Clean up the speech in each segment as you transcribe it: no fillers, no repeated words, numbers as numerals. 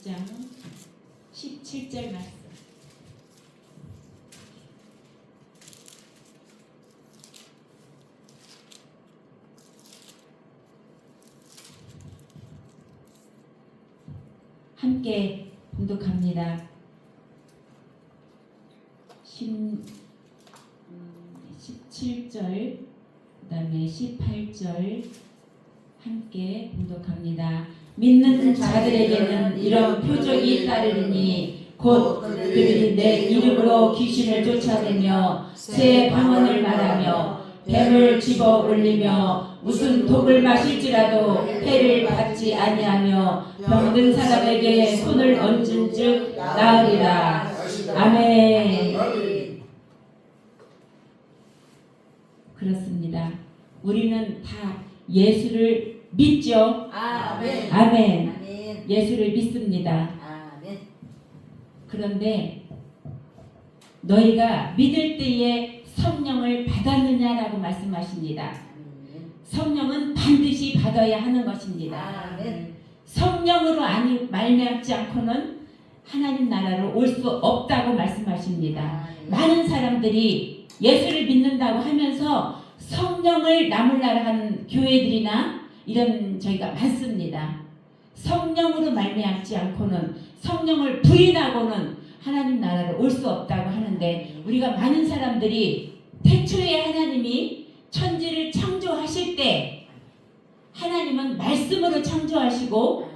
6장 17절 말씀. 함께 봉독합니다. 17절 그 다음에 18절 함께 봉독합니다. 믿는 자들에게는 이런 표적이 따르리니 곧 그들이 내 이름으로 귀신을 쫓아내며 새 방언을 말하며 뱀을 집어 올리며 무슨 독을 마실지라도 해를 받지 아니하며 병든 사람에게 손을 얹은즉 나으리라. 아멘. 그렇습니다. 우리는 다 예수를 믿죠. 아멘. 아멘. 아멘. 예수를 믿습니다. 아멘. 그런데 너희가 믿을 때에 성령을 받았느냐라고 말씀하십니다. 아멘. 성령은 반드시 받아야 하는 것입니다. 아멘. 성령으로 말미암지 않고는 하나님 나라로 올 수 없다고 말씀하십니다. 아멘. 많은 사람들이 예수를 믿는다고 하면서 성령을 나물나라 하는 교회들이나 이런 저희가 많습니다. 성령으로 말미암지 않고는, 성령을 부인하고는 하나님 나라로 올 수 없다고 하는데, 우리가 많은 사람들이 태초에 하나님이 천지를 창조하실 때 하나님은 말씀으로 창조하시고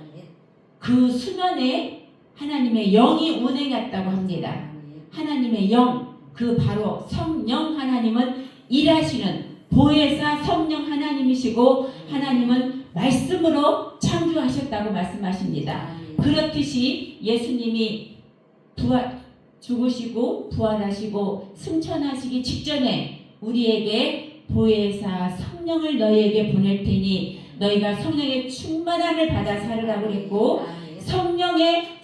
그 수면에 하나님의 영이 운행했다고 합니다. 하나님의 영, 그 바로 성령 하나님은 일하시는 보혜사 성령 하나님이시고, 하나님은 말씀으로 창조하셨다고 말씀하십니다. 그렇듯이 예수님이 죽으시고 부활하시고 승천하시기 직전에 우리에게 보혜사 성령을 너희에게 보낼 테니 너희가 성령의 충만함을 받아 살으라고 그랬고, 성령의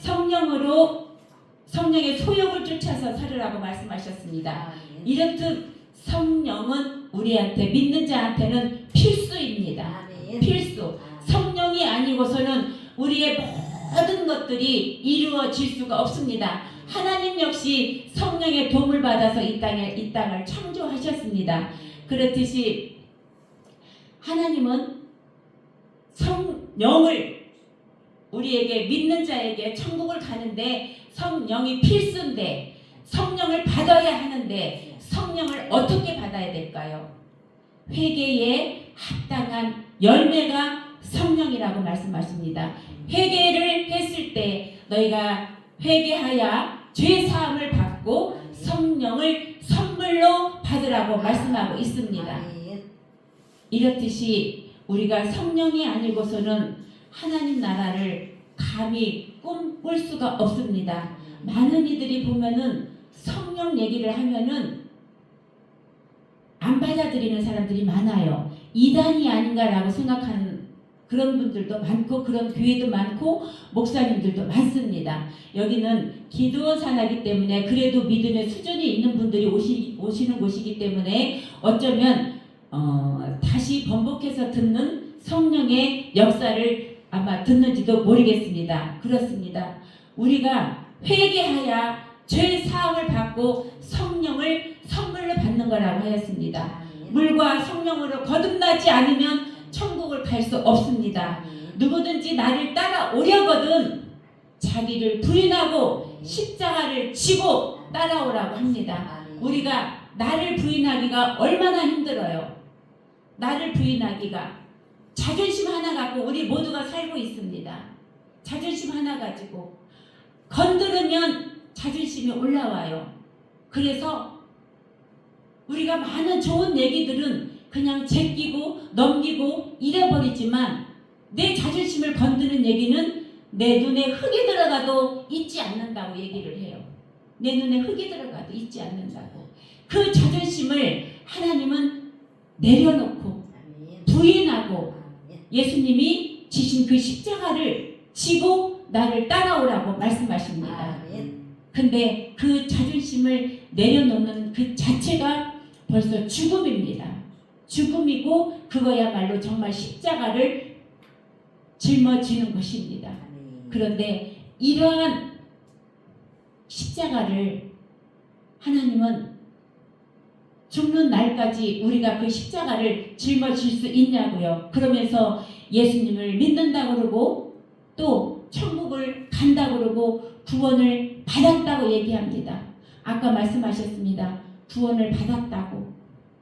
소욕을 쫓아서 살으라고 말씀하셨습니다. 이렇듯 성령은 우리한테, 믿는 자한테는 필수입니다. 필수. 성령이 아니고서는 우리의 모든 것들이 이루어질 수가 없습니다. 하나님 역시 성령의 도움을 받아서 이 땅을 창조하셨습니다. 그렇듯이 하나님은 성령을 우리에게, 믿는 자에게 천국을 가는데 성령이 필수인데, 성령을 받아야 하는데 성령을 어떻게 받아야 될까요? 회개에 합당한 열매가 성령이라고 말씀하십니다. 회개를 했을 때 너희가 회개하여 죄 사함을 받고 성령을 선물로 받으라고 말씀하고 있습니다. 이렇듯이 우리가 성령이 아니고서는 하나님 나라를 감히 꿈꿀 수가 없습니다. 많은 이들이 보면은 성령 얘기를 하면은 안 받아들이는 사람들이 많아요. 이단이 아닌가라고 생각하는 그런 분들도 많고, 그런 교회도 많고, 목사님들도 많습니다. 여기는 기도원 산하기 때문에 그래도 믿음의 수준이 있는 분들이 오시는 곳이기 때문에 어쩌면 다시 번복해서 듣는 성령의 역사를 아마 듣는지도 모르겠습니다. 그렇습니다. 우리가 회개하여 죄 사함을 받고 성령을 선물로 받는 거라고 하였습니다. 물과 성령으로 거듭나지 않으면 천국을 갈 수 없습니다. 누구든지 나를 따라오려거든 자기를 부인하고 십자가를 지고 따라오라고 합니다. 우리가 나를 부인하기가 얼마나 힘들어요. 나를 부인하기가. 자존심 하나 갖고 우리 모두가 살고 있습니다. 자존심 하나 가지고 건드리면 자존심이 올라와요. 그래서 우리가 많은 좋은 얘기들은 그냥 제끼고 넘기고 잃어버리지만, 내 자존심을 건드는 얘기는 내 눈에 흙이 들어가도 잊지 않는다고 얘기를 해요. 내 눈에 흙이 들어가도 잊지 않는다고. 그 자존심을 하나님은 내려놓고 부인하고 예수님이 지신 그 십자가를 지고 나를 따라오라고 말씀하십니다. 근데 그 자존심을 내려놓는 그 자체가 벌써 죽음입니다. 죽음이고 그거야말로 정말 십자가를 짊어지는 것입니다. 그런데 이러한 십자가를 하나님은 죽는 날까지 우리가 그 십자가를 짊어질 수 있냐고요. 그러면서 예수님을 믿는다 그러고 또 천국을 간다 그러고 구원을 받았다고 얘기합니다. 아까 말씀하셨습니다. 구원을 받았다고.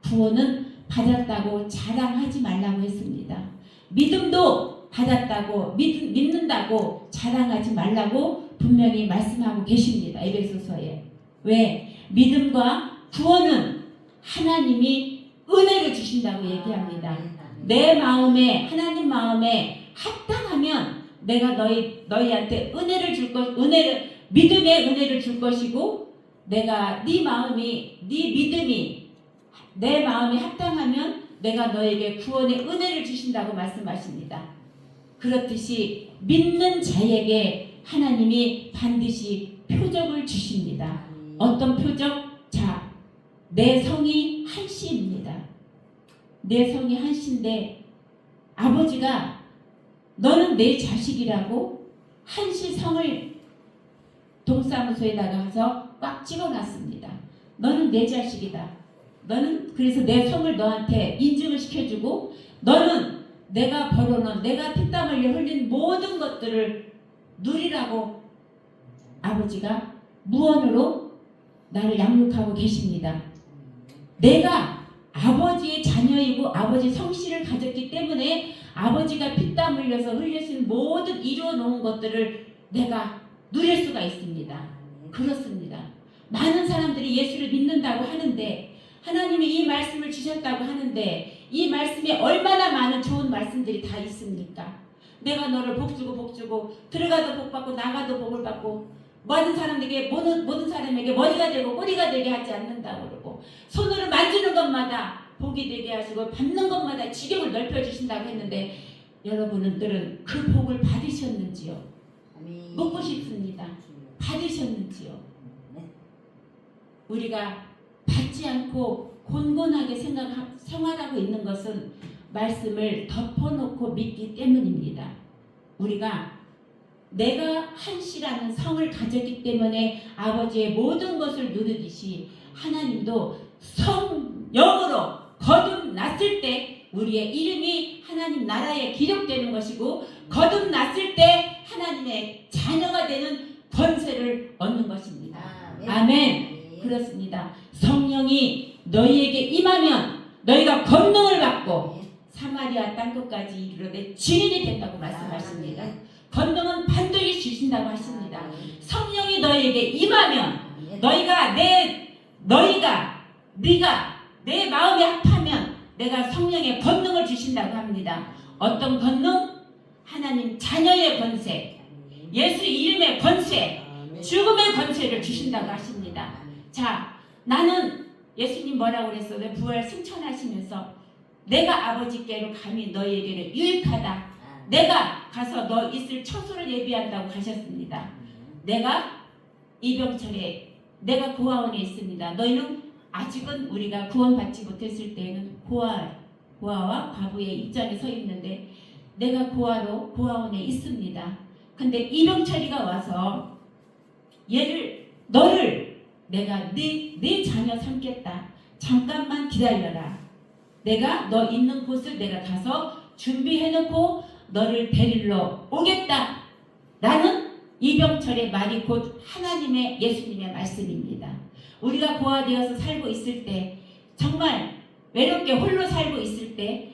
구원은 받았다고 자랑하지 말라고 했습니다. 믿음도 받았다고 믿는다고 자랑하지 말라고 분명히 말씀하고 계십니다. 에베소서에. 왜? 믿음과 구원은 하나님이 은혜를 주신다고 얘기합니다. 내 마음에 하나님 마음에 합당하면 내가 너희한테 은혜를 믿음의 은혜를 줄 것이고 내가 네 믿음이 내 마음에 합당하면 내가 너에게 구원의 은혜를 주신다고 말씀하십니다. 그렇듯이 믿는 자에게 하나님이 반드시 표적을 주십니다. 어떤 표적? 자, 내 성이 한시입니다. 내 성이 한시인데 아버지가 너는 내 자식이라고 한시 성을 동사무소에다가 가서 꽉 찍어놨습니다. 너는 내 자식이다. 너는 그래서 내 성을 너한테 인증을 시켜주고 너는 내가 벌어놓은 내가 피땀 흘려 흘린 모든 것들을 누리라고 아버지가 무언으로 나를 양육하고 계십니다. 내가 아버지의 자녀이고 아버지 성씨를 가졌기 때문에 아버지가 피땀 흘려서 흘리신 모든 이루어놓은 것들을 내가 누릴 수가 있습니다. 그렇습니다. 많은 사람들이 예수를 믿는다고 하는데 하나님이 이 말씀을 주셨다고 하는데 이 말씀에 얼마나 많은 좋은 말씀들이 다 있습니까? 내가 너를 복주고 들어가도 복받고 나가도 복을 받고 모든 사람에게 머리가 되고 꼬리가 되게 하지 않는다고 그러고 손으로 만지는 것마다 복이 되게 하시고 받는 것마다 지경을 넓혀주신다고 했는데 여러분들은 그 복을 받으셨는지요? 묻고 싶습니다. 받으셨는지요? 우리가 받지 않고 곤곤하게 생활하고 있는 것은 말씀을 덮어놓고 믿기 때문입니다. 우리가 내가 한시라는 성을 가졌기 때문에 아버지의 모든 것을 누리듯이 하나님도 성령으로 거듭났을 때 우리의 이름이 하나님 나라에 기록되는 것이고 거듭났을 때 하나님의 자녀가 되는 권세를 얻는 것입니다. 아멘. 그렇습니다. 성령이 너희에게 임하면 너희가 권능을 받고 사마리아 땅끝까지 이르되 증인이 된다고 말씀하십니다. 권능은 반드시 주신다고 하십니다. 성령이 너희에게 임하면 네가 내 마음에 합하면 내가 성령의 권능을 주신다고 합니다. 어떤 권능? 하나님 자녀의 권세, 예수 이름의 권세, 죽음의 권세를 주신다고 하십니다. 자, 나는 예수님 뭐라고 그랬어요? 부활 승천하시면서 내가 아버지께로 감히 너희에게는 유익하다. 내가 가서 너 있을 처소를 예비한다고 가셨습니다. 내가 이병철에 내가 고아원에 있습니다. 너희는 아직은 우리가 구원받지 못했을 때에는 고아와 과부의 입장에 서 있는데 내가 고아원에 있습니다. 근데 이병철이가 와서 너를 내가 네 자녀 삼겠다. 잠깐만 기다려라. 내가 너 있는 곳을 내가 가서 준비해놓고 너를 데리러 오겠다. 라는 이병철의 말이 곧 하나님의 예수님의 말씀입니다. 우리가 고아되어서 살고 있을 때 정말 외롭게 홀로 살고 있을 때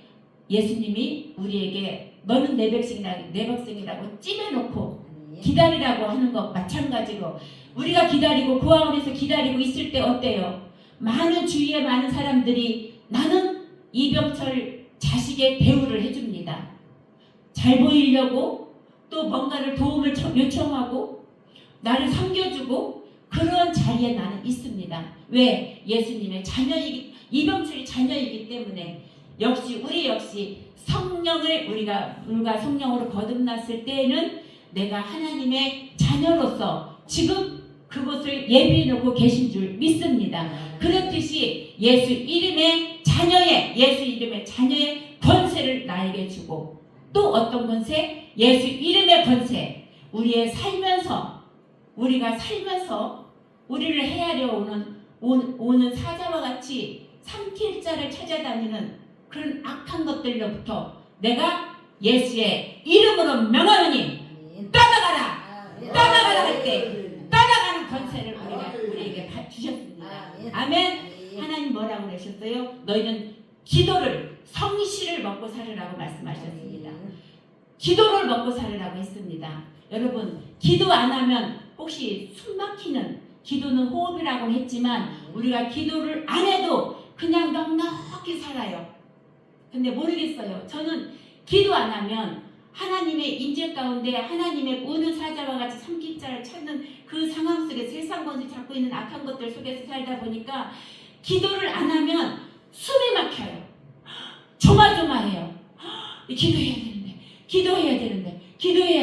예수님이 우리에게 너는 내 백성이라고 찜해놓고 기다리라고 하는 것 마찬가지로 우리가 기다리고 고아원에서 기다리고 있을 때 어때요? 주위에 많은 사람들이 나는 이병철 자식의 대우를 해줍니다. 잘 보이려고 또 뭔가를 도움을 요청하고 나를 섬겨주고 그런 자리에 나는 있습니다. 왜? 예수님의 이병철이 자녀이기 때문에 우리 역시 성령을 우리가 성령으로 거듭났을 때에는 내가 하나님의 자녀로서 지금 그곳을 예비해놓고 계신 줄 믿습니다. 그렇듯이 예수 이름의 자녀의 권세를 나에게 주고 또 어떤 권세? 예수 이름의 권세. 우리의 살면서 우리가 살면서 우리를 헤아려 오는 사자와 같이 삼킬 자를 찾아다니는 그런 악한 것들로부터 내가 예수의 이름으로 명하노니 떠나가라! 떠나가라 할 때 떠나가는 권세를 우리에게 주셨습니다. 아멘. 하나님 뭐라고 그러셨어요? 너희는 기도를 성실을 먹고 살으라고 말씀하셨습니다. 기도를 먹고 살으라고 했습니다. 여러분 기도 안 하면 혹시 숨 막히는 기도는 호흡이라고 했지만 우리가 기도를 안 해도 그냥 넉넉히 살아요. 근데 모르겠어요. 저는 기도 안 하면 하나님의 인재 가운데 하나님의 우는 사자와 같이 삼킬자를 찾는 그 상황 속에 세상 권세 잡고 있는 악한 것들 속에서 살다 보니까 기도를 안 하면 숨이 막혀요. 조마조마해요. 기도해야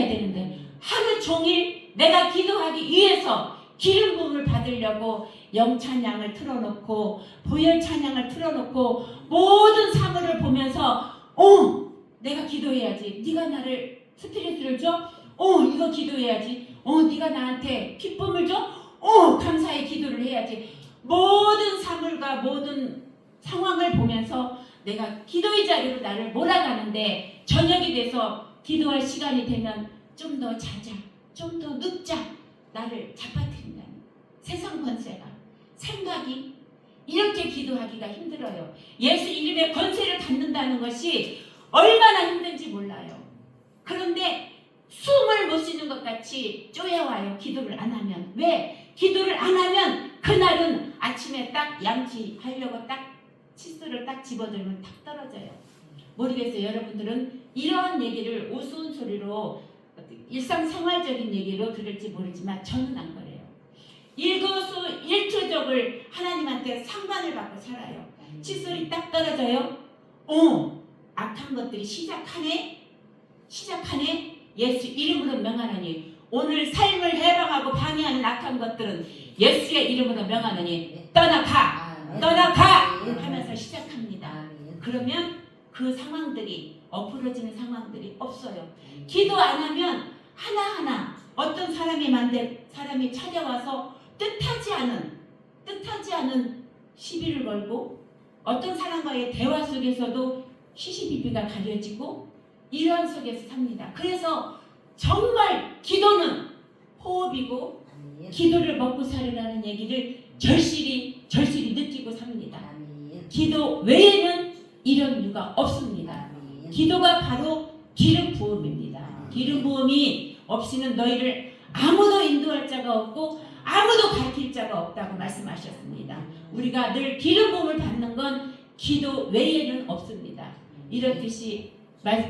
되는데 하루 종일 내가 기도하기 위해서 기름 부음을 받으려고 영찬양을 틀어놓고 보혈 찬양을 틀어놓고 모든 사물을 보면서 내가 기도해야지. 네가 나를 스트레스를 줘? 이거 기도해야지. 네가 나한테 기쁨을 줘? 감사의 기도를 해야지. 모든 사물과 모든 상황을 보면서 내가 기도의 자리로 나를 몰아가는데 저녁이 돼서 기도할 시간이 되면 좀 더 자자, 좀 더 눕자 나를 잡아들인다는 세상 권세가 생각이 이렇게 기도하기가 힘들어요. 예수 이름의 권세를 갖는다는 것이 얼마나 힘든지 몰라요. 그런데 숨을 못 쉬는 것 같이 쪼여와요. 기도를 안 하면. 왜? 기도를 안 하면 그날은 아침에 딱 양치하려고 딱 칫솔을 딱 집어들면 탁 떨어져요. 모르겠어요. 여러분들은 이러한 얘기를 우스운 소리로 일상생활적인 얘기로 들을지 모르지만 저는 안 그래요. 일거수일투족을 하나님한테 상관을 받고 살아요. 칫솔이 딱 떨어져요. 악한 것들이 시작하네. 예수 이름으로 명하노니 오늘 삶을 해방하고 방해하는 악한 것들은 예수의 이름으로 명하노니 떠나가 하면서 시작합니다. 그러면 그 상황들이 엎어지는 상황들이 없어요. 기도 안 하면 하나하나 어떤 사람이 찾아와서 뜻하지 않은 시비를 걸고 어떤 사람과의 대화 속에서도 시시비비가 가려지고 이러한 속에서 삽니다. 그래서 정말 기도는 호흡이고 기도를 먹고 살으라는 얘기를 절실히 느끼고 삽니다. 기도 외에는 이런 이유가 없습니다. 기도가 바로 기름 부음입니다. 기름 부음이 없이는 너희를 아무도 인도할 자가 없고 아무도 가르칠 자가 없다고 말씀하셨습니다. 우리가 늘 기름 부음을 받는 건 기도 외에는 없습니다. 이렇듯이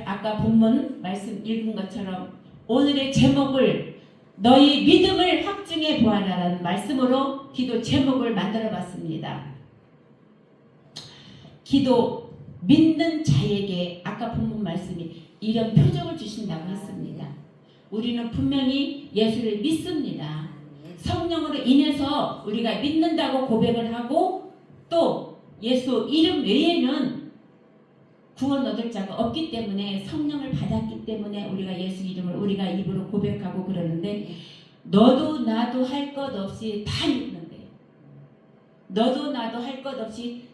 아까 본문 말씀 읽은 것처럼 오늘의 제목을 너희 믿음을 확증해 보아라라는 말씀으로 기도 제목을 만들어 봤습니다. 기도 믿는 자에게 아까 본문 말씀이 이런 표적을 주신다고 했습니다. 우리는 분명히 예수를 믿습니다. 성령으로 인해서 우리가 믿는다고 고백을 하고 또 예수 이름 외에는 구원 얻을 자가 없기 때문에 성령을 받았기 때문에 우리가 예수 이름을 우리가 입으로 고백하고 그러는데 너도 나도 할 것 없이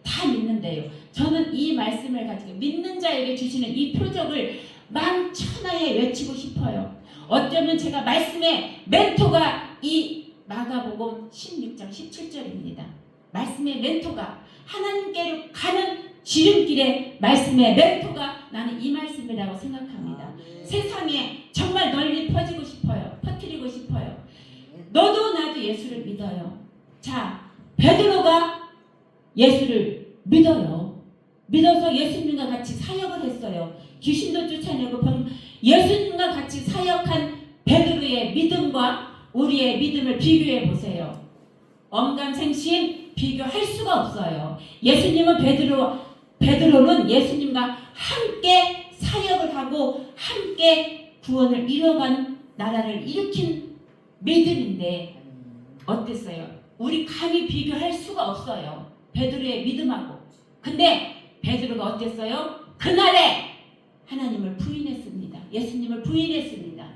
다 믿는데요. 저는 이 말씀을 가지고 믿는 자에게 주시는 이 표적을 만천하에 외치고 싶어요. 어쩌면 제가 말씀의 멘토가 이 마가복음 16장 17절입니다. 말씀의 멘토가 하나님께로 가는 지름길의 말씀의 멘토가 나는 이 말씀이라고 생각합니다. 세상에 정말 널리 퍼뜨리고 싶어요. 너도 나도 예수를 믿어요. 자, 베드로가 예수를 믿어요. 믿어서 예수님과 같이 사역을 했어요. 귀신도 쫓아내고 예수님과 같이 사역한 베드로의 믿음과 우리의 믿음을 비교해 보세요. 엄감생심 비교할 수가 없어요. 베드로는 예수님과 함께 사역을 하고 함께 구원을 이뤄간 나라를 일으킨 믿음인데 어땠어요? 우리 감히 비교할 수가 없어요. 베드로의 믿음하고. 근데 베드로가 어땠어요? 그날에 하나님을 부인했습니다. 예수님을 부인했습니다.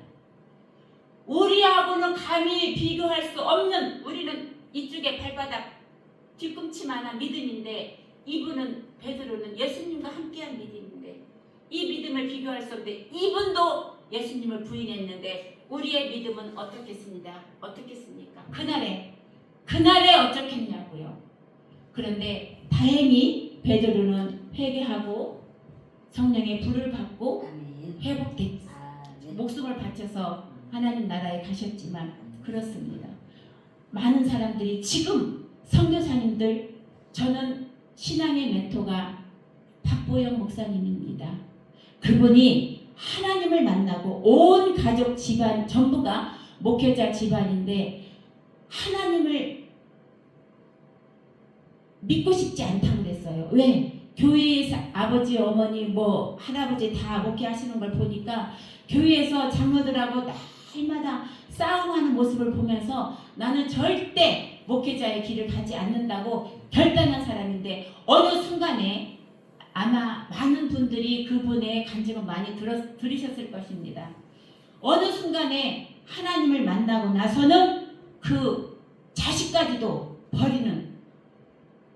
우리하고는 감히 비교할 수 없는, 우리는 이쪽에 발바닥 뒤꿈치만한 믿음인데 이분은, 베드로는 예수님과 함께한 믿음인데 이 믿음을 비교할 수 없는데 이분도 예수님을 부인했는데 우리의 믿음은 어떻겠습니까? 그날에 어쩌겠냐고요. 그런데 다행히 베드로는 회개하고 성령의 불을 받고 회복됐, 목숨을 바쳐서 하나님 나라에 가셨지만 그렇습니다. 많은 사람들이 지금 선교사님들, 저는 신앙의 멘토가 박보영 목사님입니다. 그분이 하나님을 만나고 온 가족 집안 전부가 목회자 집안인데 하나님을 믿고 싶지 않다고 그랬어요. 왜? 교회에서 아버지, 어머니, 할아버지 다 목회하시는 걸 보니까 교회에서 장로들하고 날마다 싸움하는 모습을 보면서 나는 절대 목회자의 길을 가지 않는다고 결단한 사람인데 어느 순간에 아마 많은 분들이 그분의 간증을 많이 들으셨을 것입니다. 어느 순간에 하나님을 만나고 나서는 그 자식까지도 버리는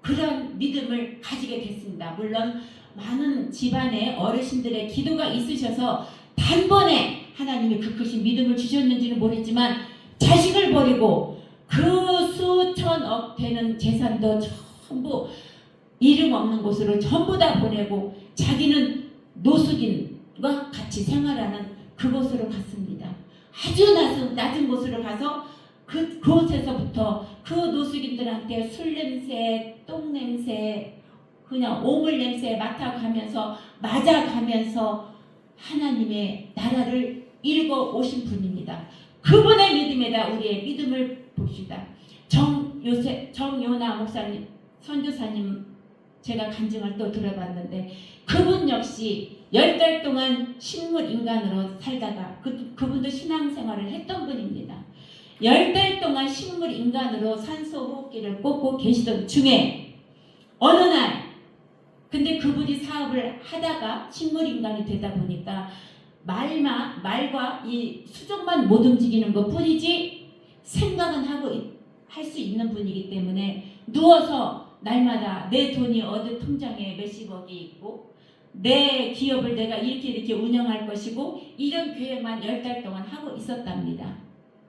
그런 믿음을 가지게 됐습니다. 물론 많은 집안의 어르신들의 기도가 있으셔서 단번에 하나님이 그 크신 믿음을 주셨는지는 모르지만 자식을 버리고 그 수천억 되는 재산도 전부 이름 없는 곳으로 전부 다 보내고 자기는 노숙인과 같이 생활하는 그곳으로 갔습니다. 아주 낮은 곳으로 가서 그곳에서부터 그 노숙인들한테 술 냄새, 똥 냄새, 그냥 오물 냄새 맡아가면서 맞아가면서 하나님의 나라를 일궈 오신 분입니다. 그분의 믿음에다 우리의 믿음을 봅시다. 정요나 목사님, 선교사님 제가 간증을 또 들어봤는데 그분 역시 10달 동안 식물 인간으로 살다가 그분도 신앙생활을 했던 분입니다. 10달 동안 식물 인간으로 산소 호흡기를 꽂고 계시던 중에 어느 날, 근데 그분이 사업을 하다가 식물 인간이 되다 보니까 말과 이 수족만 못 움직이는 것 뿐이지 생각은 하고 할 수 있는 분이기 때문에 누워서 날마다 내 돈이 어디 통장에 몇십억이 있고 내 기업을 내가 이렇게 운영할 것이고 이런 계획만 10달 동안 하고 있었답니다.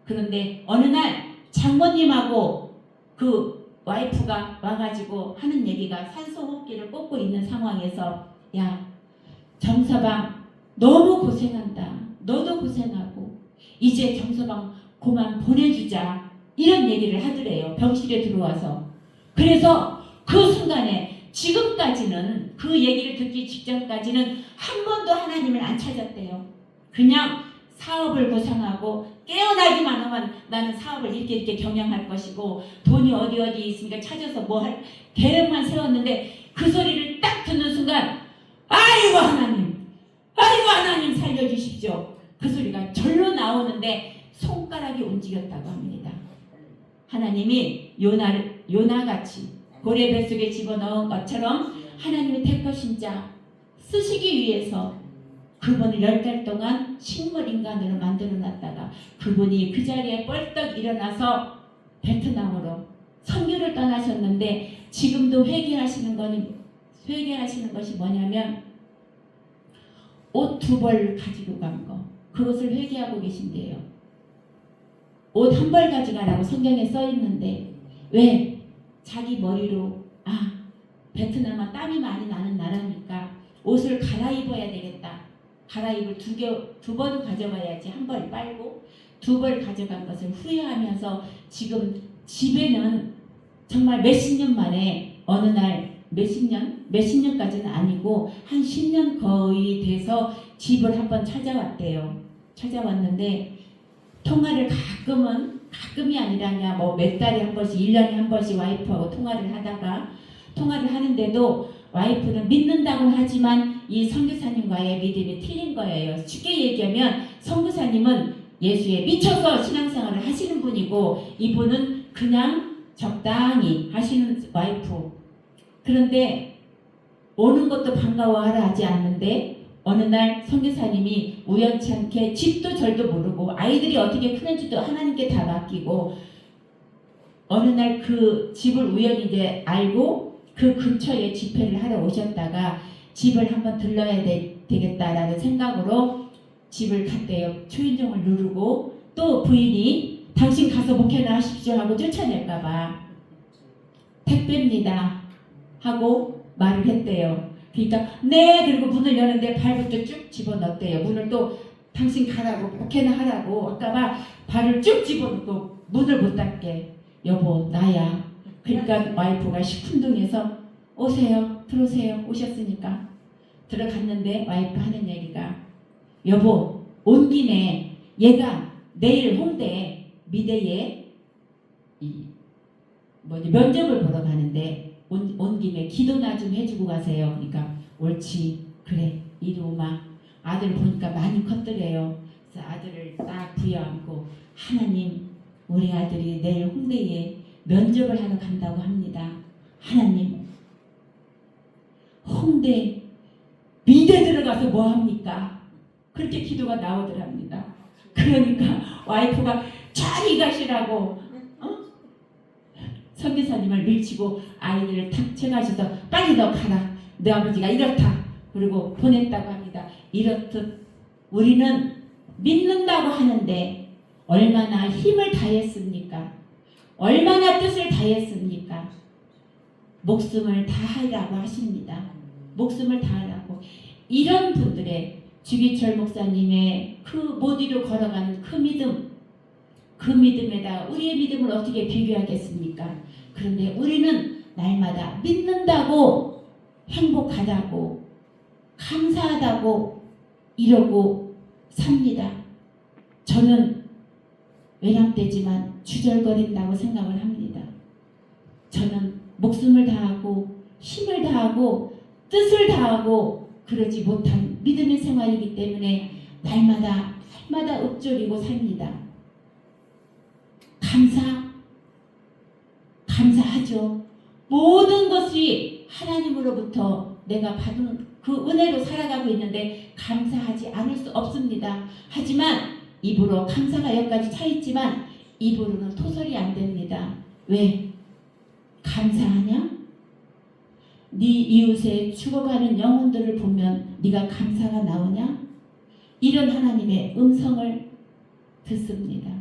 그런데 어느 날 장모님하고 그 와이프가 와가지고 하는 얘기가 산소호흡기를 꽂고 있는 상황에서 야 정서방 너무 고생한다. 너도 고생하고 이제 정서방 그만 보내주자. 이런 얘기를 하더래요. 병실에 들어와서. 그래서 그 순간에 지금까지는 그 얘기를 듣기 직전까지는 한 번도 하나님을 안 찾았대요. 그냥 사업을 구상하고 깨어나기만 하면 나는 사업을 이렇게 경영할 것이고 돈이 어디 있으니까 찾아서 뭐 할 계획만 세웠는데 그 소리를 딱 듣는 순간 아이고 하나님 살려주십시오. 그 소리가 절로 나오는데 손가락이 움직였다고 합니다. 하나님이 요나같이 고래 뱃속에 집어넣은 것처럼 하나님이 택하신 자 쓰시기 위해서 그분을 10달 동안 식물인간으로 만들어놨다가 그분이 그 자리에 뻘떡 일어나서 베트남으로 선교를 떠나셨는데 지금도 회개하시는 것이 뭐냐면 옷 2벌 가지고 간 거, 그것을 회개하고 계신데요. 옷 1벌 가져가라고 성경에 써 있는데 왜? 자기 머리로 베트남은 땀이 많이 나는 나라니까 옷을 갈아입어야 되겠다. 갈아입을 2번은 가져가야지. 1벌 빨고 2벌 가져간 것을 후회하면서 지금 집에는 정말 몇십 년 만에 어느 날 몇십 년까지는 아니고 한 10년 거의 돼서 집을 한번 찾아왔대요. 찾아왔는데 통화를 가끔이 아니라 그냥 몇 달에 한 번씩 1년에 한 번씩 와이프하고 통화를 하는데도 와이프는 믿는다고는 하지만 이 선교사님과의 믿음이 틀린 거예요. 쉽게 얘기하면 선교사님은 예수에 미쳐서 신앙생활을 하시는 분이고 이분은 그냥 적당히 하시는 와이프. 그런데 오는 것도 반가워하라 하지 않는데 어느 날 선교사님이 우연치 않게 집도 절도 모르고 아이들이 어떻게 크는지도 하나님께 다 맡기고 어느 날 그 집을 우연히 이제 알고 그 근처에 집회를 하러 오셨다가 집을 한번 들러야 되겠다라는 생각으로 집을 갔대요. 초인종을 누르고 또 부인이 당신 가서 목회나 하십시오 하고 쫓아낼까봐 택배입니다 하고 말을 했대요. 그러니까 네 그리고 문을 여는데 발부터 쭉 집어넣었대요. 문을 또 당신 가라고 목회나 하라고 할까봐 발을 쭉 집어넣고 문을 못 닫게. 여보 나야. 그러니까 와이프가 시큰둥해서 오세요 들어오세요 오셨으니까 들어갔는데 와이프 하는 얘기가 여보 온 김에 얘가 내일 홍대 미대에 면접을 보러 가는데 온 김에 기도나 좀 해주고 가세요. 그러니까 옳지 그래 이리 오마. 아들 보니까 많이 컸더래요. 그래서 아들을 딱 부여안고 하나님 우리 아들이 내일 홍대에 면접을 하러 간다고 합니다. 하나님 홍대 미대 들어가서 뭐 합니까? 그렇게 기도가 나오더랍니다. 그러니까 와이프가 저리 가시라고 선교사님을 밀치고 아이들을 탁 채가셔서 빨리 너 가라. 내 아버지가 이렇다. 그리고 보냈다고 합니다. 이렇듯 우리는 믿는다고 하는데 얼마나 힘을 다했습니까? 얼마나 뜻을 다했습니까? 목숨을 다하라고 하십니다. 목숨을 다하라고. 이런 분들의 주기철 목사님의 그 못 이루 걸어가는 그 믿음, 그 믿음에다 우리의 믿음을 어떻게 비교하겠습니까? 그런데 우리는 날마다 믿는다고 행복하다고 감사하다고 이러고 삽니다. 저는 외람되지만 주절거린다고 생각을 합니다. 저는 목숨을 다하고 힘을 다하고 뜻을 다하고 그러지 못한 믿음의 생활이기 때문에 날마다 읊조리고 삽니다. 감사하죠. 모든 것이 하나님으로부터 내가 받은 그 은혜로 살아가고 있는데 감사하지 않을 수 없습니다. 하지만 입으로 감사가 여기까지 차 있지만 입으로는 토설이 안 됩니다. 왜? 감사하냐? 네 이웃의 죽어가는 영혼들을 보면 네가 감사가 나오냐? 이런 하나님의 음성을 듣습니다.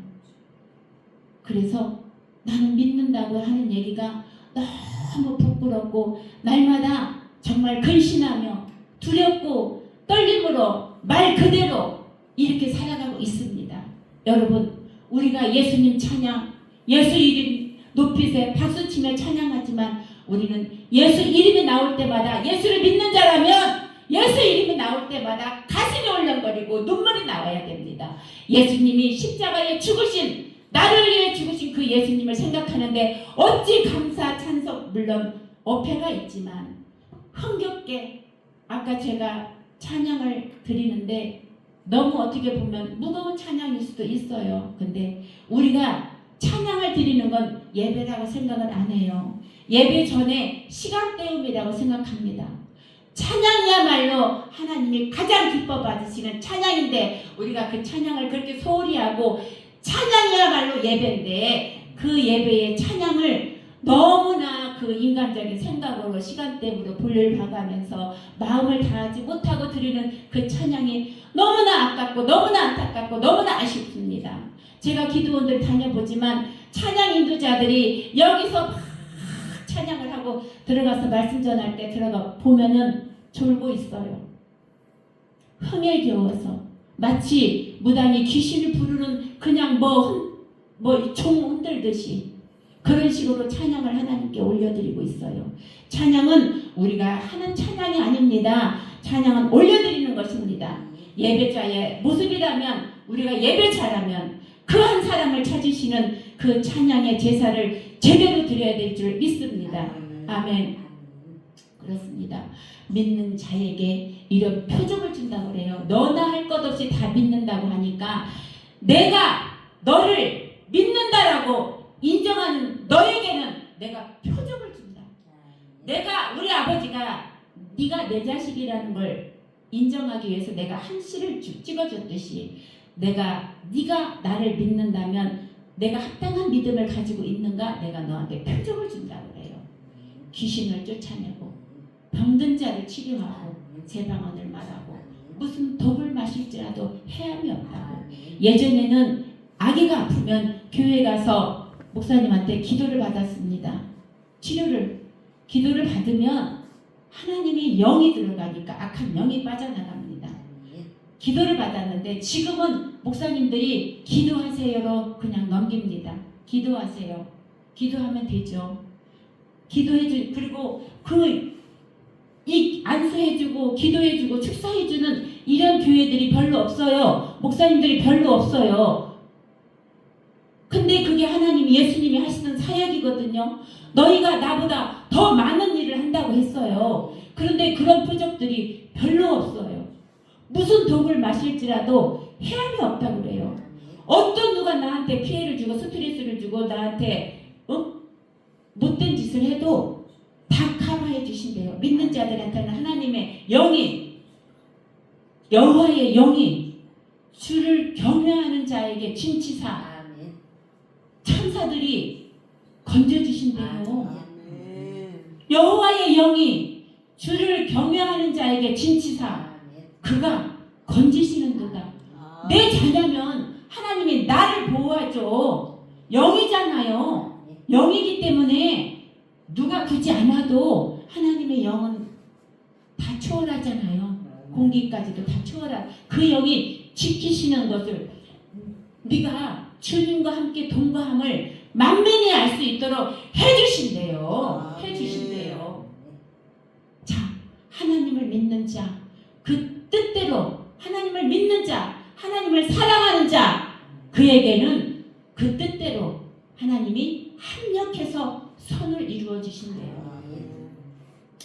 그래서 나는 믿는다고 하는 얘기가 너무 부끄럽고 날마다 정말 근심하며 두렵고 떨림으로 말 그대로 이렇게 살아가고 있습니다. 여러분 우리가 예수님 찬양 예수 이름 높이세 박수치며 찬양하지만 우리는 예수 이름이 나올 때마다 예수를 믿는 자라면 예수 이름이 나올 때마다 가슴이 울렁거리고 눈물이 나와야 됩니다. 예수님이 십자가에 죽으신 나를 위해 죽으신 그 예수님을 생각하는데 어찌 감사 찬송 물론 어폐가 있지만 흥겹게 아까 제가 찬양을 드리는데 너무 어떻게 보면 무거운 찬양일 수도 있어요. 근데 우리가 찬양을 드리는 건 예배라고 생각을 안 해요. 예배 전에 시간 때움이라고 생각합니다. 찬양이야말로 하나님이 가장 기뻐 받으시는 찬양인데 우리가 그 찬양을 그렇게 소홀히 하고 찬양이야말로 예배인데 그 예배의 찬양을 너무나 그 인간적인 생각으로 시간대으로 볼일 봐가면서 마음을 다하지 못하고 드리는 그 찬양이 너무나 아깝고 너무나 안타깝고 너무나 아쉽습니다. 제가 기도원들 다녀보지만 찬양 인도자들이 여기서 막 찬양을 하고 들어가서 말씀 전할 때 들어가 보면은 졸고 있어요. 흥에 겨워서 마치 무당이 귀신을 부르는 그냥 종 흔들듯이 그런 식으로 찬양을 하나님께 올려드리고 있어요. 찬양은 우리가 하는 찬양이 아닙니다. 찬양은 올려드리는 것입니다. 예배자의 모습이라면 우리가 예배자라면 그 한 사람을 찾으시는 그 찬양의 제사를 제대로 드려야 될 줄 믿습니다. 아멘. 그렇습니다. 믿는 자에게 이런 표적을 준다고 그래요. 너나 할 것 없이 다 믿는다고 하니까 내가 너를 믿는다라고 인정하는 너에게는 내가 표적을 준다. 내가 우리 아버지가 네가 내 자식이라는 걸 인정하기 위해서 내가 한 씨를 쭉 찍어줬듯이 네가 나를 믿는다면 내가 합당한 믿음을 가지고 있는가 내가 너한테 표적을 준다고 그래요. 귀신을 쫓아내고 병든 자를 치료하고 제방언을 말하고 무슨 독을 마실지라도 해함이 없다고. 예전에는 아기가 아프면 교회 가서 목사님한테 기도를 받았습니다. 기도를 받으면 하나님이 영이 들어가니까 악한 영이 빠져나갑니다. 기도를 받았는데 지금은 목사님들이 기도하세요로 그냥 넘깁니다. 기도하세요. 기도하면 되죠. 그리고 안수해주고 기도해주고 축사해주는 이런 교회들이 별로 없어요. 목사님들이 별로 없어요. 근데 그게 하나님 예수님이 하시는 사역이거든요. 너희가 나보다 더 많은 일을 한다고 했어요. 그런데 그런 표적들이 별로 없어요. 무슨 독을 마실지라도 해함이 없다고 그래요. 어떤 누가 나한테 피해를 주고 스트레스를 주고 나한테 못된 짓을 해도 다 커버해 주신대요. 믿는 자들한테는 하나님의 영이 여호와의 영이 주를 경외하는 자에게 진치사 천사들이 건져주신대요. 여호와의 영이 주를 경외하는 자에게 진치사 그가 건지시는도다. 내 자녀면 하나님이 나를 보호하죠. 영이잖아요. 영이기 때문에 누가 굳이 안 와도 하나님의 영은 다 초월하잖아요. 공기까지도 다 초월한 그 영이 지키시는 것을 네가 주님과 함께 동거함을 만민이 알 수 있도록 해주신대요. 해주신대요. 자, 하나님을 믿는 자, 그 뜻대로 하나님을 믿는 자, 하나님을 사랑하는 자, 그에게는 그 뜻대로 하나님이 합력해서 선을 이루어 주신대요.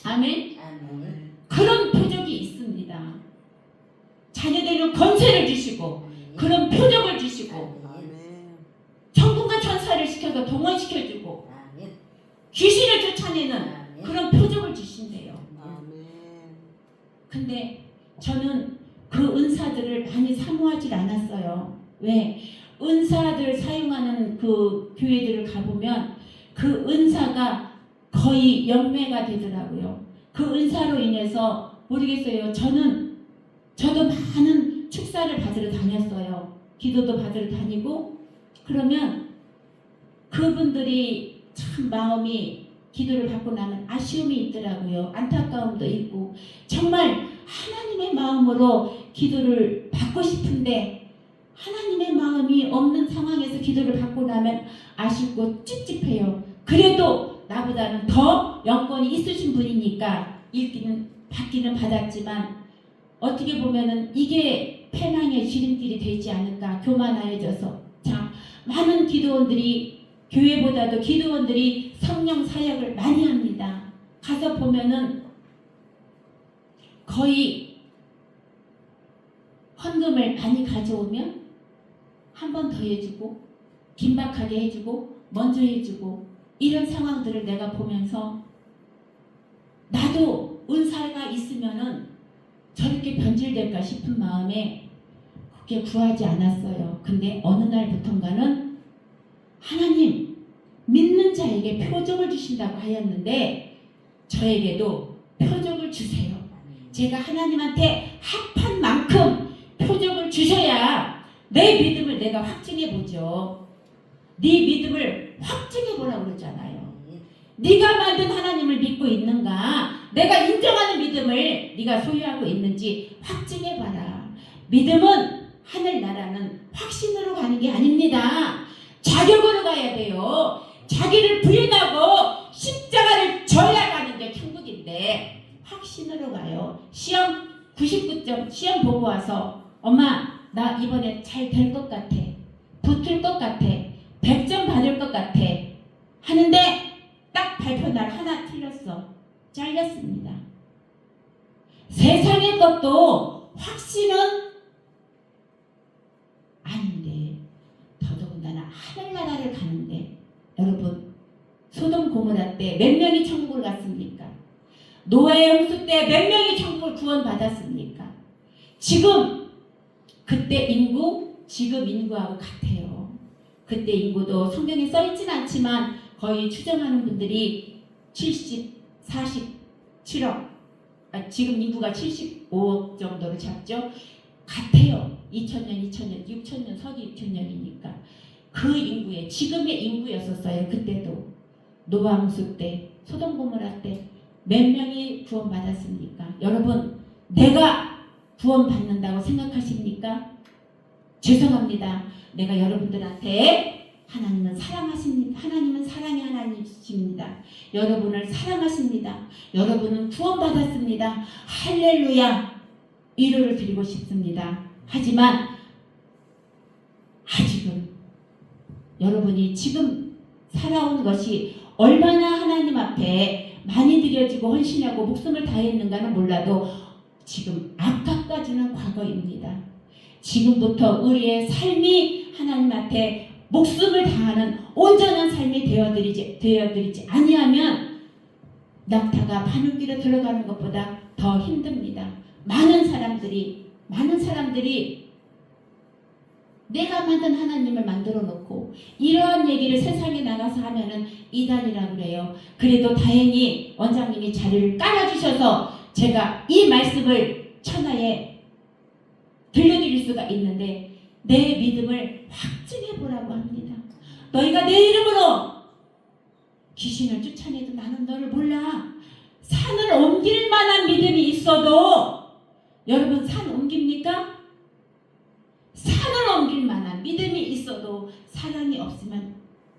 아멘. 그런 표적이 있습니다. 자녀들은 권세를 주시고 그런 표적을 주시고 천군과 천사를 시켜서 동원시켜주고 귀신을 쫓아내는 그런 표적을 주신대요. 근데 저는 그 은사들을 많이 사모하지 않았어요. 왜? 은사들 사용하는 그 교회들을 가보면 그 은사가 거의 영매가 되더라고요. 그 은사로 인해서 모르겠어요. 저도 많은 축사를 받으러 다녔어요. 기도도 받으러 다니고 그러면 그분들이 참 마음이 기도를 받고 나면 아쉬움이 있더라고요. 안타까움도 있고 정말 하나님의 마음으로 기도를 받고 싶은데 하나님의 마음이 없는 상황에서 기도를 받고 나면 아쉽고 찝찝해요. 그래도 나보다는 더 영권이 있으신 분이니까 받기는 받았지만 어떻게 보면은 이게 패망의 지름길이 되지 않을까 교만하여져서 자 많은 기도원들이 교회보다도 기도원들이 성령 사역을 많이 합니다. 가서 보면은 거의 헌금을 많이 가져오면 한 번 더 해주고 긴박하게 해주고 먼저 해주고 이런 상황들을 내가 보면서 나도 은사가 있으면은 저렇게 변질될까 싶은 마음에 그렇게 구하지 않았어요. 근데 어느 날부턴가는 하나님 믿는 자에게 표적을 주신다고 하였는데 저에게도 표적을 주세요. 제가 하나님한테 합한 만큼 표적을 주셔야 내 믿음을 내가 확증해 보죠. 네 믿음을 확증해 보라고 그러잖아요. 네가 만든 하나님을 믿고 있는가? 내가 인정하는 믿음을 네가 소유하고 있는지 확증해 봐라. 믿음은 하늘나라는 확신으로 가는 게 아닙니다. 자격으로 가야 돼요. 자기를 부인하고 십자가를 져야 가는 게 천국인데 확신으로 가요. 시험 99점 시험 보고 와서 엄마 나 이번에 잘 될 것 같아. 붙을 것 같아. 100점 받을 것 같아. 하는데 딱 발표날 하나 틀렸어. 잘렸습니다. 세상의 것도 확신은 아닌데 더더군다나 하늘나라를 가는데 여러분 소돔 고모라 때 몇 명이 천국을 갔습니까? 노아의 홍수 때 몇 명이 천국을 구원받았습니까? 지금 그때 인구 지금 인구하고 같아요. 그때 인구도 성경에 써있진 않지만 거의 추정하는 분들이 47억, 지금 인구가 75억 정도로 잡죠. 같아요. 2000년, 6000년, 서기 6000년이니까 그 인구에 지금의 인구였었어요. 그때도 노아홍수 때, 소돔 고모라 때 몇 명이 구원받았습니까? 여러분, 내가 구원받는다고 생각하십니까? 죄송합니다. 내가 여러분들한테 하나님은 사랑하십니다. 하나님은 사랑의 하나님이십니다. 여러분을 사랑하십니다. 여러분은 구원받았습니다. 할렐루야! 위로를 드리고 싶습니다. 하지만 아직은 여러분이 지금 살아온 것이 얼마나 하나님 앞에 많이 드려지고 헌신하고 목숨을 다했는가는 몰라도 지금 아까까지는 과거입니다. 지금부터 우리의 삶이 하나님 앞에 목숨을 다하는 온전한 삶이 되어드리지 아니하면 낙타가 바늘길에 들어가는 것보다 더 힘듭니다. 많은 사람들이 내가 만든 하나님을 만들어 놓고 이러한 얘기를 세상에 나가서 하면은 이단이라고 그래요. 그래도 다행히 원장님이 자리를 깔아주셔서 제가 이 말씀을 천하에 들려드릴 수가 있는데 내 믿음을 확증해 보라고 합니다. 너희가 내 이름으로 귀신을 쫓아내도 나는 너를 몰라. 산을 옮길 만한 믿음이 있어도 여러분 산 옮깁니까? 산을 옮길 만한 믿음이 있어도 사랑이 없으면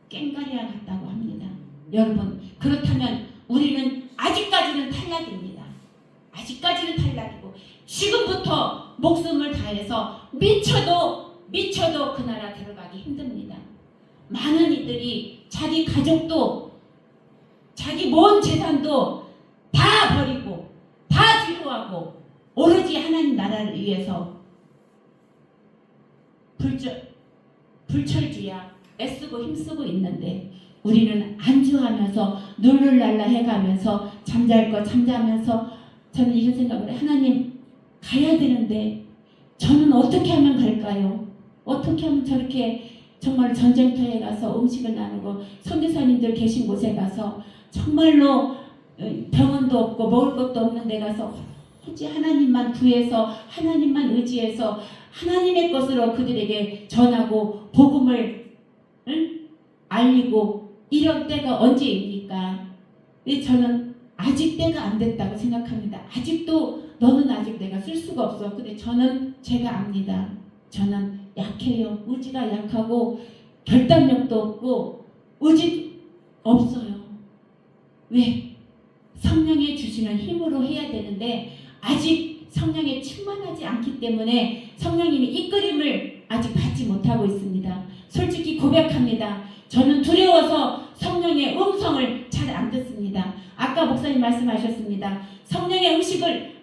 깽가리와 같다고 합니다. 여러분, 그렇다면 우리는 아직까지는 탈락입니다. 아직까지는 탈락이고 지금부터 목숨을 다해서 미쳐도 그 나라 들어가기 힘듭니다. 많은 이들이 자기 가족도 자기 모은 재산도 다 버리고 다 뒤로하고 오로지 하나님 나라를 위해서 불철주야 애쓰고 힘쓰고 있는데 우리는 안주하면서 룰루랄라 해가면서 잠잘 거 잠자면서 저는 이런 생각을 해요. 하나님 가야 되는데 저는 어떻게 하면 갈까요? 어떻게 하면 저렇게 정말 전쟁터에 가서 음식을 나누고 선교사님들 계신 곳에 가서 정말로 병원도 없고 먹을 것도 없는 데 가서 오직 하나님만 구해서 하나님만 의지해서 하나님의 것으로 그들에게 전하고 복음을 알리고 이런 때가 언제입니까? 저는 아직 때가 안 됐다고 생각합니다. 아직도 너는 아직 내가 쓸 수가 없어. 근데 저는 제가 압니다. 저는 약해요. 의지가 약하고 결단력도 없고 의지 없어요. 왜? 성령의 주시는 힘으로 해야 되는데 아직 성령에 충만하지 않기 때문에 성령님이 이끌림을 아직 받지 못하고 있습니다. 솔직히 고백합니다. 저는 두려워서 성령의 음성을 잘 안 듣습니다. 아까 목사님 말씀하셨습니다. 성령의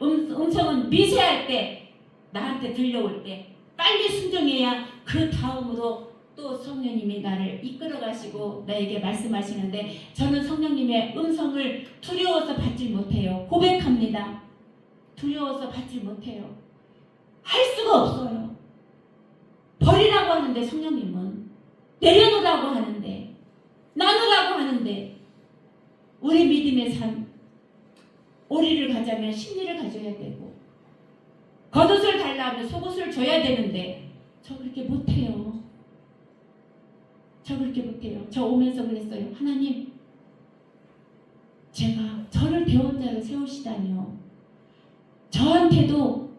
음성은 미세할 때 나한테 들려올 때 빨리 순종해야 그 다음으로 또 성령님이 나를 이끌어 가시고 나에게 말씀하시는데 저는 성령님의 음성을 두려워서 받지 못해요. 고백합니다. 두려워서 받지 못해요. 할 수가 없어요. 버리라고 하는데 성령님은 내려놓으라고 하는데 나누라고 하는데 우리 믿음의 삶 오리를 가자면 심리를 가져야 되고 겉옷을 달라 하면 속옷을 줘야 되는데 저 그렇게 못해요. 저 오면서 그랬어요. 하나님 제가 저를 대원자로 세우시다니요. 저한테도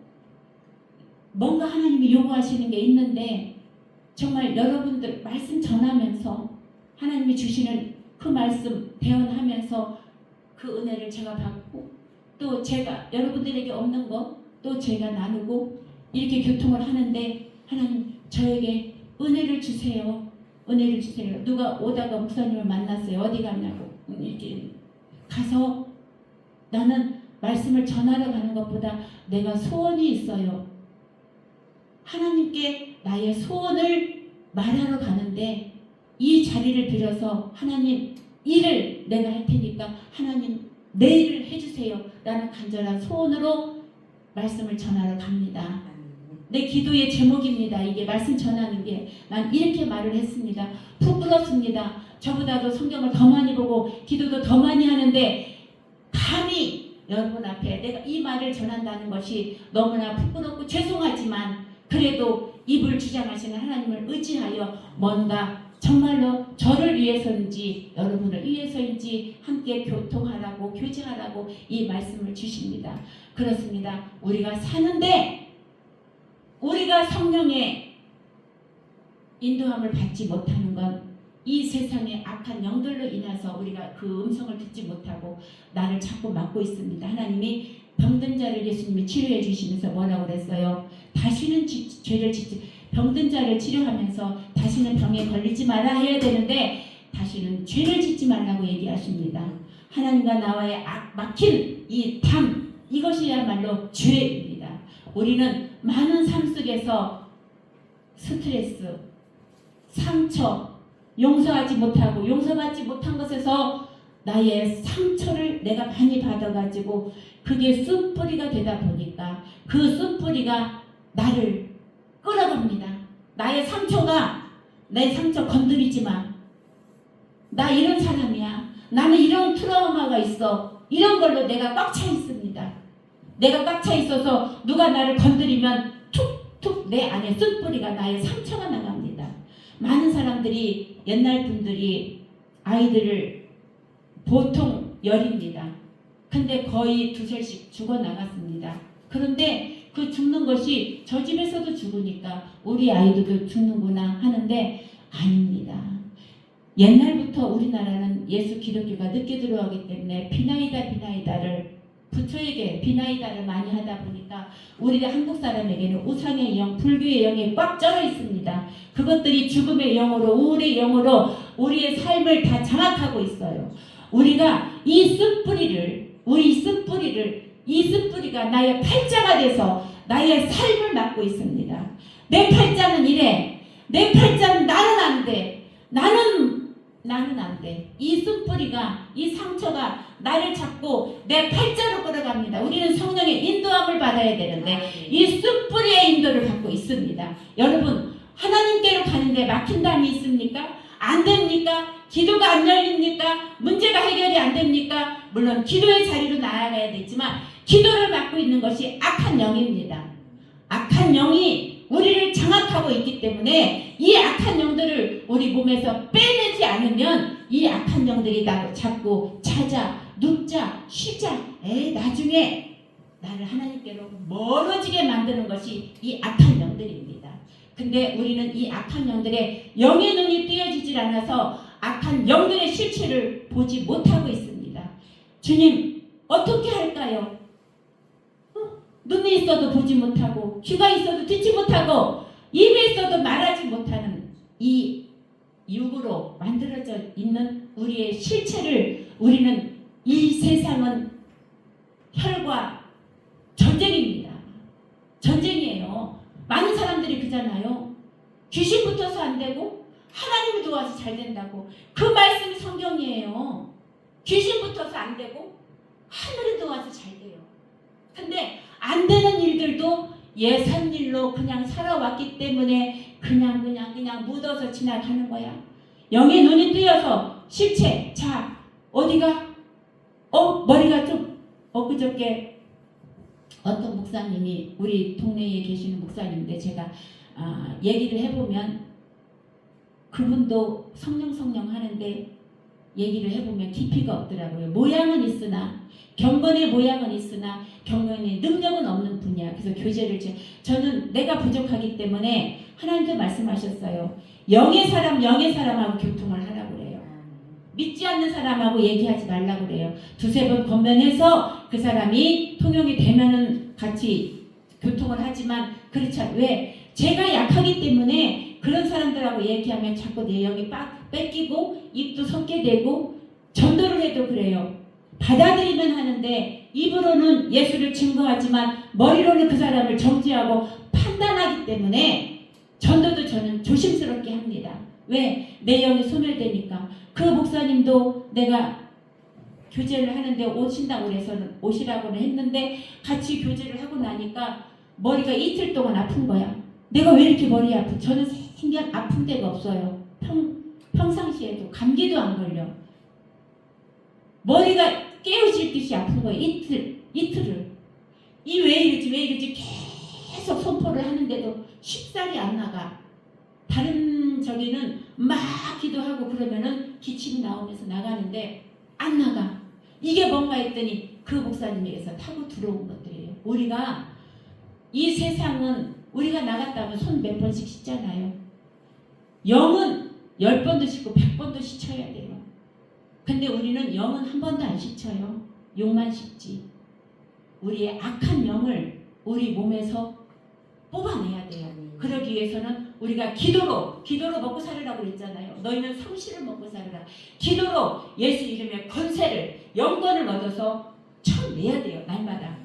뭔가 하나님이 요구하시는 게 있는데 정말 여러분들 말씀 전하면서 하나님이 주시는 그 말씀 대언하면서 그 은혜를 제가 받고 또 제가 여러분들에게 없는 거 또 제가 나누고 이렇게 교통을 하는데 하나님 저에게 은혜를 주세요. 은혜를 주세요. 누가 오다가 목사님을 만났어요. 어디 갔냐고 이렇게 가서 나는 말씀을 전하러 가는 것보다 내가 소원이 있어요. 하나님께 나의 소원을 말하러 가는데 이 자리를 빌어서 하나님 일을 내가 할 테니까 하나님 내 일을 해주세요 라는 간절한 소원으로 말씀을 전하러 갑니다. 내 기도의 제목입니다. 이게 말씀 전하는 게. 난 이렇게 말을 했습니다. 부끄럽습니다. 저보다도 성경을 더 많이 보고 기도도 더 많이 하는데 감히 여러분 앞에 내가 이 말을 전한다는 것이 너무나 부끄럽고 죄송하지만 그래도 입을 주장하시는 하나님을 의지하여 뭔가 정말로 저를 위해서인지 여러분을 위해서인지 함께 교통하라고 교제하라고 이 말씀을 주십니다. 그렇습니다. 우리가 사는데 우리가 성령의 인도함을 받지 못하는 건 이 세상의 악한 영들로 인해서 우리가 그 음성을 듣지 못하고 나를 자꾸 막고 있습니다. 하나님이 병든 자를 예수님이 치료해 주시면서 뭐라고 그랬어요? 다시는 죄를 짓지 병든 자를 치료하면서 다시는 병에 걸리지 말아 해야 되는데 다시는 죄를 짓지 말라고 얘기하십니다. 하나님과 나와의 막힌 이 담 이것이야말로 죄입니다. 우리는 많은 삶 속에서 스트레스, 상처, 용서하지 못하고 용서받지 못한 것에서 나의 상처를 내가 많이 받아가지고 그게 숯불이가 되다 보니까 그 숯불이가 나를 끌어갑니다. 나의 상처가 내 상처 건드리지 마. 나 이런 사람이야. 나는 이런 트라우마가 있어. 이런 걸로 내가 꽉 차 있습니다. 내가 꽉 차 있어서 누가 나를 건드리면 툭툭 내 안에 숯불이가 나의 상처가 나갑니다. 많은 사람들이 옛날 분들이 아이들을 보통 열입니다. 근데 거의 두살씩 죽어나갔습니다. 그런데 그 죽는 것이 저 집에서도 죽으니까 우리 아이들도 죽는구나 하는데 아닙니다. 옛날부터 우리나라는 예수 기독교가 늦게 들어가기 때문에 비나이다를 부처에게 비나이다를 많이 하다 보니까 우리 한국 사람에게는 우상의 영, 불교의 영이 꽉 쩔어 있습니다. 그것들이 죽음의 영으로 우울의 영으로 우리의 삶을 다 장악하고 있어요. 우리가 이 숯불이를 이 숯불이가 나의 팔자가 돼서 나의 삶을 맡고 있습니다. 내 팔자는 이래. 내 팔자는 나는 안 돼. 나는 안 돼. 이 숯불이가 이 상처가 나를 잡고 내 팔자로 끌어갑니다. 우리는 성령의 인도함을 받아야 되는데 이 숯불이의 인도를 받고 있습니다. 여러분 하나님께로 가는데 막힌 담이 있습니까? 안 됩니까? 기도가 안 열립니까? 문제가 해결이 안 됩니까? 물론 기도의 자리로 나아가야 되지만 기도를 막고 있는 것이 악한 영입니다. 악한 영이 우리를 장악하고 있기 때문에 이 악한 영들을 우리 몸에서 빼내지 않으면 이 악한 영들이 나를 자꾸 찾아 눕자 쉬자 나중에 나를 하나님께로 멀어지게 만드는 것이 이 악한 영들입니다. 근데 우리는 이 악한 영들의 영의 눈이 띄어지질 않아서 악한 영들의 실체를 보지 못하고 있습니다. 주님 어떻게 할까요? 눈이 있어도 보지 못하고 귀가 있어도 듣지 못하고 입이 있어도 말하지 못하는 이 육으로 만들어져 있는 우리의 실체를 우리는 이 세상은 혈과 전쟁입니다. 전쟁이에요. 많은 사람들이 그잖아요. 귀신 붙어서 안 되고 하나님이 도와서 잘 된다고. 그 말씀이 성경이에요. 귀신 붙어서 안 되고 하늘이 도와서 잘 돼요. 근데 안 되는 일들도 예산 일로 그냥 살아왔기 때문에 그냥 묻어서 지나가는 거야. 영의 눈이 뜨여서 실체. 자 어디가 머리가 좀 엊그저께 어떤 목사님이 우리 동네에 계시는 목사님인데 제가 얘기를 해보면 그분도 성령 하는데 얘기를 해보면 깊이가 없더라고요. 모양은 있으나 경건의 모양은 있으나 경건의 능력은 없는 분이야. 그래서 교제를 저는 내가 부족하기 때문에 하나님도 말씀하셨어요. 영의 사람하고 교통을 하라고 그래요. 믿지 않는 사람하고 얘기하지 말라고 그래요. 두세 번 권면해서 그 사람이 통용이 되면은 같이 교통을 하지만 그렇지 않아요. 왜? 제가 약하기 때문에 그런 사람들하고 얘기하면 자꾸 내 영이 뺏기고 입도 섞게 되고 전도를 해도 그래요. 받아들이면 하는데 입으로는 예수를 증거하지만 머리로는 그 사람을 정죄하고 판단하기 때문에 전도도 저는 조심스럽게 합니다. 왜? 내 영이 소멸되니까. 그 목사님도 내가 교제를 하는데 오신다고 해서 오시라고는 했는데 같이 교제를 하고 나니까 머리가 이틀 동안 아픈 거야. 내가 왜 이렇게 머리 아프? 저는 생전 아픈 데가 없어요. 평상시에도 감기도 안 걸려. 머리가 깨어질 듯이 아픈 거야. 이틀을. 이 왜 이러지 계속 선포를 하는데도 쉽사리 안 나가. 다른 저기는 막 기도하고 그러면은 기침이 나오면서 나가는데 안 나가. 이게 뭔가 했더니 그 목사님에게서 타고 들어온 것들이에요. 우리가 이 세상은 우리가 나갔다 면 손 몇 번씩 씻잖아요. 영은 10번도 씻고 100번도 씻어야 돼요. 근데 우리는 영은 한 번도 안 씻어요. 욕만 씻지. 우리의 악한 영을 우리 몸에서 뽑아내야 돼요. 그러기 위해서는 우리가 기도로 먹고 살으라고 그랬잖아요. 너희는 성실을 먹고 살으라. 기도로 예수 이름의 권세를 영권을 얻어서 쳐내야 돼요. 날마다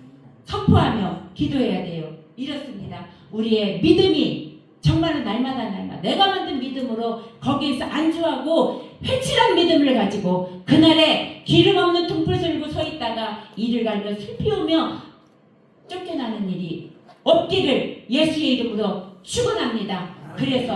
선포하며 기도해야 돼요. 이렇습니다. 우리의 믿음이 정말로 날마다 내가 만든 믿음으로 거기에서 안주하고 회칠한 믿음을 가지고 그날에 기름 없는 등불 들고 서 있다가 이를 갈며 슬피 오며 쫓겨나는 일이 없기를 예수의 이름으로 축원합니다. 그래서